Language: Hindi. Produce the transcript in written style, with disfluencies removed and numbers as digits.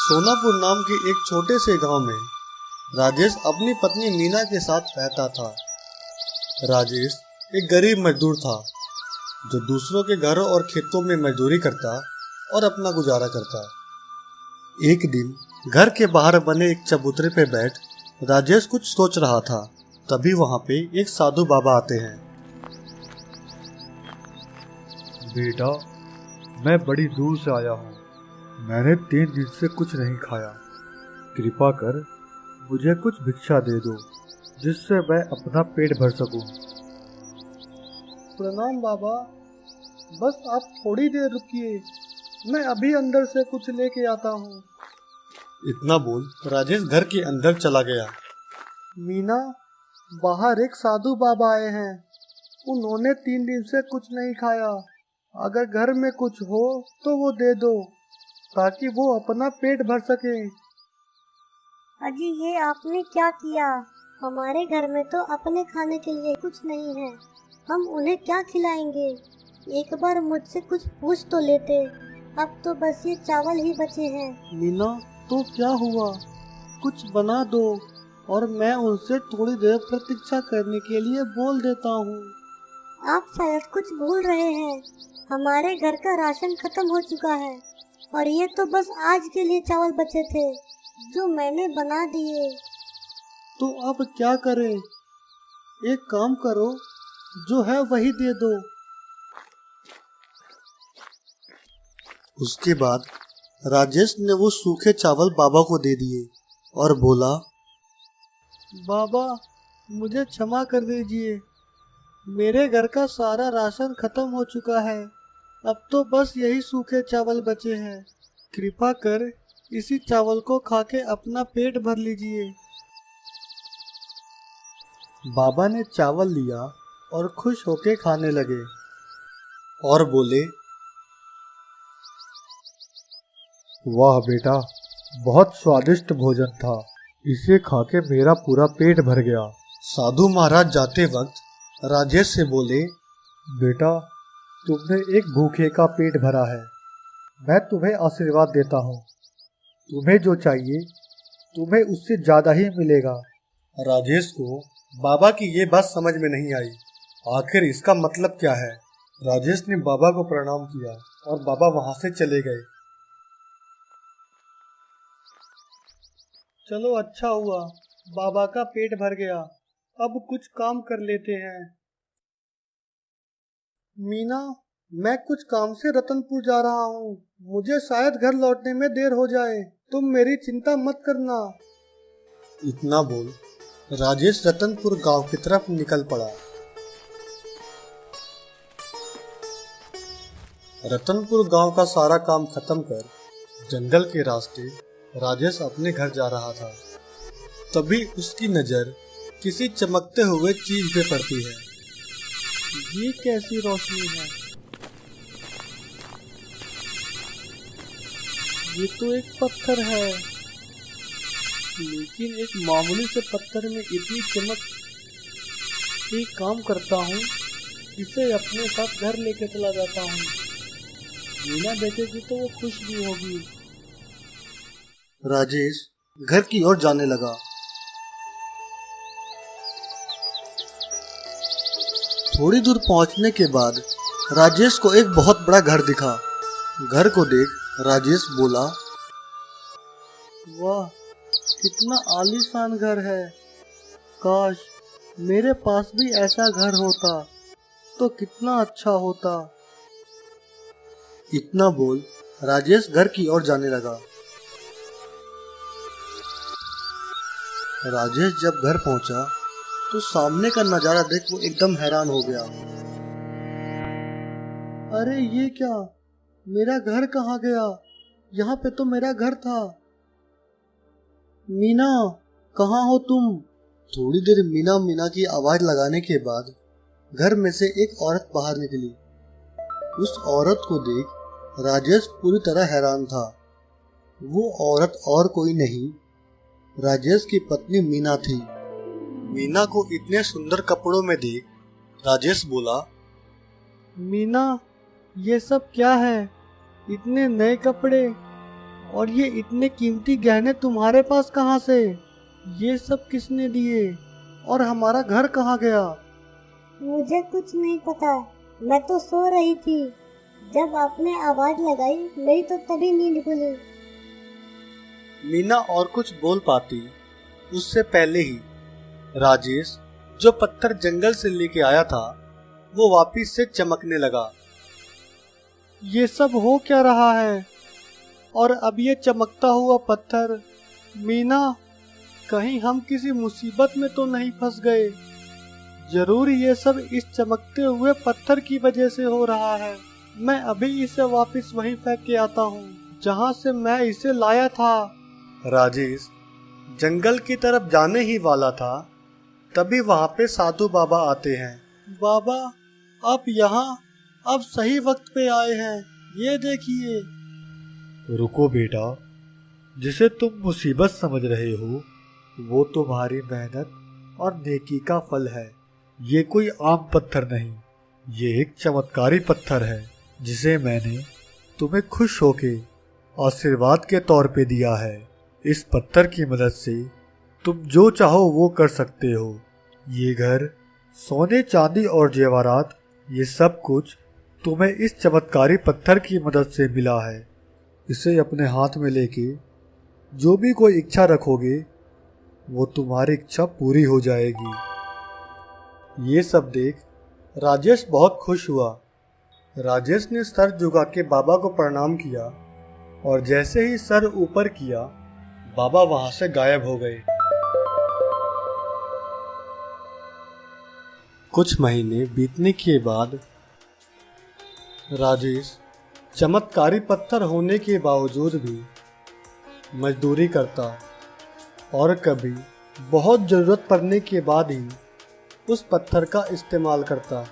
सोनापुर नाम के एक छोटे से गांव में राजेश अपनी पत्नी मीना के साथ रहता था। राजेश एक गरीब मजदूर था जो दूसरों के घरों और खेतों में मजदूरी करता और अपना गुजारा करता। एक दिन घर के बाहर बने एक चबूतरे पे बैठ राजेश कुछ सोच रहा था। तभी वहां पे एक साधु बाबा आते हैं। बेटा, मैं बड़ी दूर से आया हूँ। मैंने 3 दिन से कुछ नहीं खाया। कृपा कर मुझे कुछ भिक्षा दे दो जिससे मैं अपना पेट भर सकूं। प्रणाम बाबा, बस आप थोड़ी देर रुकिए, मैं अभी अंदर से कुछ लेके आता हूँ। इतना बोल राजेश घर के अंदर चला गया। मीना, बाहर एक साधु बाबा आए हैं। उन्होंने 3 दिन से कुछ नहीं खाया। अगर घर में कुछ हो तो वो दे दो ताकि वो अपना पेट भर सके। अजी, ये आपने क्या किया? हमारे घर में तो अपने खाने के लिए कुछ नहीं है। हम उन्हें क्या खिलाएंगे? एक बार मुझसे कुछ पूछ तो लेते। अब तो बस ये चावल ही बचे हैं। मीना, तो क्या हुआ? कुछ बना दो और मैं उनसे थोड़ी देर प्रतीक्षा करने के लिए बोल देता हूँ। आप शायद कुछ भूल रहे हैं। हमारे घर का राशन खत्म हो चुका है और ये तो बस आज के लिए चावल बचे थे जो मैंने बना दिए। तो अब क्या करें? एक काम करो, जो है वही दे दो। उसके बाद राजेश ने वो सूखे चावल बाबा को दे दिए और बोला, बाबा, मुझे क्षमा कर दीजिए। मेरे घर का सारा राशन खत्म हो चुका है। अब तो बस यही सूखे चावल बचे हैं। कृपा कर इसी चावल को खा के अपना पेट भर लीजिए। बाबा ने चावल लिया और खुश होके खाने लगे और बोले, वाह बेटा, बहुत स्वादिष्ट भोजन था। इसे खा के मेरा पूरा पेट भर गया। साधु महाराज जाते वक्त राजेश से बोले, बेटा, तुमने एक भूखे का पेट भरा है। मैं तुम्हें आशीर्वाद देता हूँ। तुम्हें जो चाहिए तुम्हें उससे ज्यादा ही मिलेगा। राजेश को बाबा की ये बात समझ में नहीं आई। आखिर इसका मतलब क्या है? राजेश ने बाबा को प्रणाम किया और बाबा वहां से चले गए। चलो, अच्छा हुआ, बाबा का पेट भर गया। अब कुछ काम कर लेते हैं। मीना, मैं कुछ काम से रतनपुर जा रहा हूँ। मुझे शायद घर लौटने में देर हो जाए। तुम मेरी चिंता मत करना। इतना बोल राजेश रतनपुर गांव की तरफ निकल पड़ा। रतनपुर गांव का सारा काम खत्म कर जंगल के रास्ते राजेश अपने घर जा रहा था। तभी उसकी नजर किसी चमकते हुए चीज पे पड़ती है। ये कैसी रोशनी है? ये तो एक पत्थर है, लेकिन एक मामूली से पत्थर में इतनी चमक। एक काम करता हूँ, इसे अपने साथ घर लेके चला जाता हूँ। मीना देखेगी तो वो खुश भी होगी। राजेश घर की ओर जाने लगा। थोड़ी दूर पहुंचने के बाद राजेश को एक बहुत बड़ा घर दिखा। घर को देख राजेश बोला, वाह, कितना आलीशान घर है। काश मेरे पास भी ऐसा घर होता तो कितना अच्छा होता। इतना बोल राजेश घर की ओर जाने लगा। राजेश जब घर पहुंचा तो सामने का नजारा देख वो एकदम हैरान हो गया। अरे ये क्या? मेरा घर कहाँ गया? यहाँ पे तो मेरा घर था। मीना, कहाँ हो तुम? थोड़ी देर मीना मीना की आवाज लगाने के बाद घर में से एक औरत बाहर निकली। उस औरत को देख राजेश पूरी तरह हैरान था। वो औरत और कोई नहीं, राजेश की पत्नी मीना थी। मीना को इतने सुंदर कपड़ों में देख राजेश बोला, मीना, ये सब क्या है? इतने नए कपड़े और ये इतने कीमती गहने तुम्हारे पास कहाँ से? ये सब किसने दिए और हमारा घर कहाँ गया? मुझे कुछ नहीं पता, मैं तो सो रही थी। जब आपने आवाज लगाई मेरी तो तभी नींद खुली। मीना और कुछ बोल पाती उससे पहले ही राजेश जो पत्थर जंगल से लेके आया था वो वापिस से चमकने लगा। ये सब हो क्या रहा है? और अब ये चमकता हुआ पत्थर, मीना कहीं हम किसी मुसीबत में तो नहीं फंस गए? जरूर ये सब इस चमकते हुए पत्थर की वजह से हो रहा है। मैं अभी इसे वापस वहीं फेंक के आता हूँ जहाँ से मैं इसे लाया था। राजेश जंगल की तरफ जाने ही वाला था, तभी वहाँ पे साधु बाबा आते हैं। बाबा आप यहाँ अब सही वक्त पे आए हैं, ये देखिए। रुको बेटा, जिसे तुम मुसीबत समझ रहे हो वो तुम्हारी मेहनत और नेकी का फल है। ये कोई आम पत्थर नहीं, ये एक चमत्कारी पत्थर है जिसे मैंने तुम्हें खुश होके आशीर्वाद के तौर पे दिया है। इस पत्थर की मदद से तुम जो चाहो वो कर सकते हो। ये घर, सोने चांदी और जेवरात, ये सब कुछ तुम्हें इस चमत्कारी पत्थर की मदद से मिला है। इसे अपने हाथ में लेके जो भी कोई इच्छा रखोगे वो तुम्हारी इच्छा पूरी हो जाएगी। ये सब देख राजेश बहुत खुश हुआ। राजेश ने सर झुका के बाबा को प्रणाम किया और जैसे ही सर ऊपर किया बाबा वहां से गायब हो गए। कुछ महीने बीतने के बाद राजेश चमत्कारी पत्थर होने के बावजूद भी मजदूरी करता और कभी बहुत ज़रूरत पड़ने के बाद ही उस पत्थर का इस्तेमाल करता।